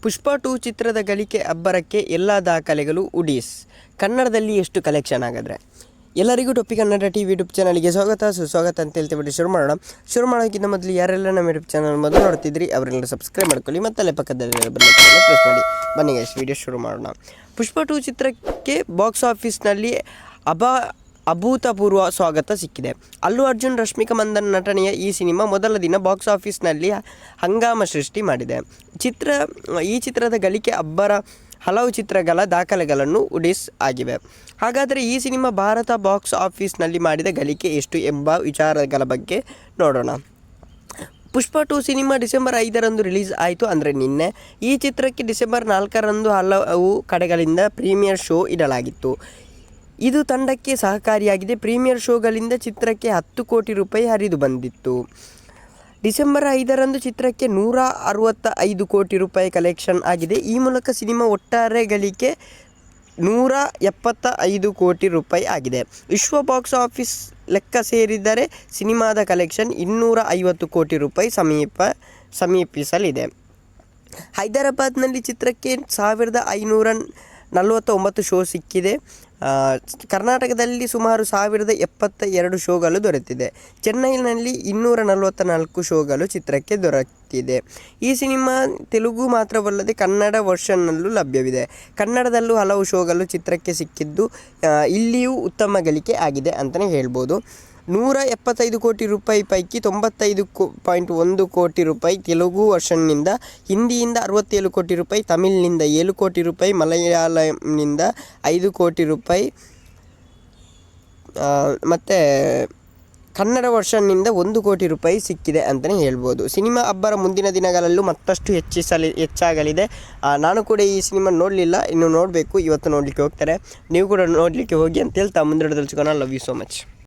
ಪುಷ್ಪ 2 ಚಿತ್ರದ ಗಳಿಕೆ ಅಬ್ಬರಕ್ಕೆ ಎಲ್ಲ ದಾಖಲೆಗಳು ಉಡೀಸ್. ಕನ್ನಡದಲ್ಲಿ ಎಷ್ಟು ಕಲೆಕ್ಷನ್ ಆಗಿದ್ರೆ? ಎಲ್ಲರಿಗೂ ಟೊಪ್ಪಿ ಕನ್ನಡ ಟಿವಿ ಯೂಟ್ಯೂಬ್ ಚಾನಲ್ಗೆ ಸುಸ್ವಾಗತ ಅಂತ ಹೇಳ್ತೀವಿ. ಶುರು ಮಾಡೋಕ್ಕಿಂತ ಮೊದಲು ಯಾರೆಲ್ಲ ನಮ್ಮ ಯೂಟ್ಯೂಬ್ ಚಾನಲ್ ಮೊದಲು ನೋಡ್ತಿದ್ರಿ ಅವರೆಲ್ಲ ಸಬ್ಸ್ಕ್ರೈಬ್ ಮಾಡ್ಕೊಳ್ಳಿ, ಮತ್ತಲ್ಲೇ ಪಕ್ಕದಲ್ಲಿ ಪ್ರೆಸ್ ಮಾಡಿ. ಬನ್ನಿ ಗೈಸ್, ವಿಡಿಯೋ ಶುರು ಮಾಡೋಣ. ಪುಷ್ಪ 2 ಚಿತ್ರಕ್ಕೆ ಬಾಕ್ಸ್ ಆಫೀಸ್ನಲ್ಲಿ ಅಭೂತಪೂರ್ವ ಸ್ವಾಗತ ಸಿಕ್ಕಿದೆ. ಅಲ್ಲು ಅರ್ಜುನ್, ರಶ್ಮಿಕಾ ಮಂದಣ್ಣ ನಟನೆಯ ಈ ಸಿನಿಮಾ ಮೊದಲ ದಿನ ಬಾಕ್ಸ್ ಆಫೀಸ್ನಲ್ಲಿ ಹಂಗಾಮ ಸೃಷ್ಟಿ ಮಾಡಿದೆ. ಈ ಚಿತ್ರದ ಗಳಿಕೆ ಅಬ್ಬರ ಹಲವು ಚಿತ್ರಗಳ ದಾಖಲೆಗಳನ್ನು ಉಡೀಸ್ ಆಗಿವೆ. ಹಾಗಾದರೆ ಈ ಸಿನಿಮಾ ಭಾರತ ಬಾಕ್ಸ್ ಆಫೀಸ್ನಲ್ಲಿ ಮಾಡಿದ ಗಳಿಕೆ ಎಷ್ಟು ಎಂಬ ವಿಚಾರಗಳ ಬಗ್ಗೆ ನೋಡೋಣ. ಪುಷ್ಪ 2 ಸಿನಿಮಾ ಡಿಸೆಂಬರ್ 5ರಂದು ರಿಲೀಸ್ ಆಯಿತು, ಅಂದರೆ ನಿನ್ನೆ. ಈ ಚಿತ್ರಕ್ಕೆ ಡಿಸೆಂಬರ್ 4ರಂದು ಹಲವು ಕಡೆಗಳಿಂದ ಪ್ರೀಮಿಯರ್ ಶೋ ಇಡಲಾಗಿತ್ತು. ಇದು ತಂಡಕ್ಕೆ ಸಹಕಾರಿಯಾಗಿದೆ. ಪ್ರೀಮಿಯರ್ ಶೋಗಳಿಂದ ಚಿತ್ರಕ್ಕೆ 10 ಕೋಟಿ ರೂಪಾಯಿ ಹರಿದು ಬಂದಿತ್ತು. ಡಿಸೆಂಬರ್ 5ರಂದು ಚಿತ್ರಕ್ಕೆ 165 ಕೋಟಿ ರೂಪಾಯಿ ಕಲೆಕ್ಷನ್ ಆಗಿದೆ. ಈ ಮೂಲಕ ಸಿನಿಮಾ ಒಟ್ಟಾರೆ ಗಳಿಕೆ 175 ಕೋಟಿ ರೂಪಾಯಿ ಆಗಿದೆ. ವಿಶ್ವ ಬಾಕ್ಸ್ ಆಫೀಸ್ ಲೆಕ್ಕ ಸೇರಿದರೆ ಸಿನಿಮಾದ ಕಲೆಕ್ಷನ್ 250 ಕೋಟಿ ರೂಪಾಯಿ ಸಮೀಪಿಸಲಿದೆ. ಹೈದರಾಬಾದ್ನಲ್ಲಿ ಚಿತ್ರಕ್ಕೆ 1549 ಶೋ ಸಿಕ್ಕಿದೆ. ಕರ್ನಾಟಕದಲ್ಲಿ ಸುಮಾರು 1072 ಶೋಗಳು ದೊರೆತಿದೆ. ಚೆನ್ನೈನಲ್ಲಿ 244 ಶೋಗಳು ಚಿತ್ರಕ್ಕೆ ದೊರೆತಿದೆ. ಈ ಸಿನಿಮಾ ತೆಲುಗು ಮಾತ್ರವಲ್ಲದೆ ಕನ್ನಡ ವರ್ಷನ್ನಲ್ಲೂ ಲಭ್ಯವಿದೆ. ಕನ್ನಡದಲ್ಲೂ ಹಲವು ಶೋಗಳು ಚಿತ್ರಕ್ಕೆ ಸಿಕ್ಕಿದ್ದು ಇಲ್ಲಿಯೂ ಉತ್ತಮ ಗಳಿಕೆ ಆಗಿದೆ ಅಂತಲೇ ಹೇಳ್ಬೋದು. 175 ಕೋಟಿ ರೂಪಾಯಿ ಪೈಕಿ 95.1 ಕೋಟಿ ರೂಪಾಯಿ ತೆಲುಗು ವರ್ಷನ್ನಿಂದ, ಹಿಂದಿಯಿಂದ 67 ಕೋಟಿ ರೂಪಾಯಿ, ತಮಿಳಿನಿಂದ 7 ಕೋಟಿ ರೂಪಾಯಿ, ಮಲಯಾಳಂನಿಂದ 5 ಕೋಟಿ ರೂಪಾಯಿ ಮತ್ತು ಕನ್ನಡ ವರ್ಷನ್ನಿಂದ 1 ಕೋಟಿ ರೂಪಾಯಿ ಸಿಕ್ಕಿದೆ ಅಂತಲೇ ಹೇಳ್ಬೋದು. ಸಿನಿಮಾ ಅಬ್ಬರ ಮುಂದಿನ ದಿನಗಳಲ್ಲೂ ಮತ್ತಷ್ಟು ಹೆಚ್ಚಾಗಲಿದೆ. ನಾನು ಕೂಡ ಈ ಸಿನಿಮಾ ನೋಡಲಿಲ್ಲ, ಇನ್ನು ನೋಡಬೇಕು. ಇವತ್ತು ನೋಡಲಿಕ್ಕೆ ಹೋಗ್ತಾರೆ, ನೀವು ಕೂಡ ನೋಡಲಿಕ್ಕೆ ಹೋಗಿ ಅಂತ ಹೇಳ್ತಾ ಮುಂದೆ ಸಿಗೋಣ. Love you so much.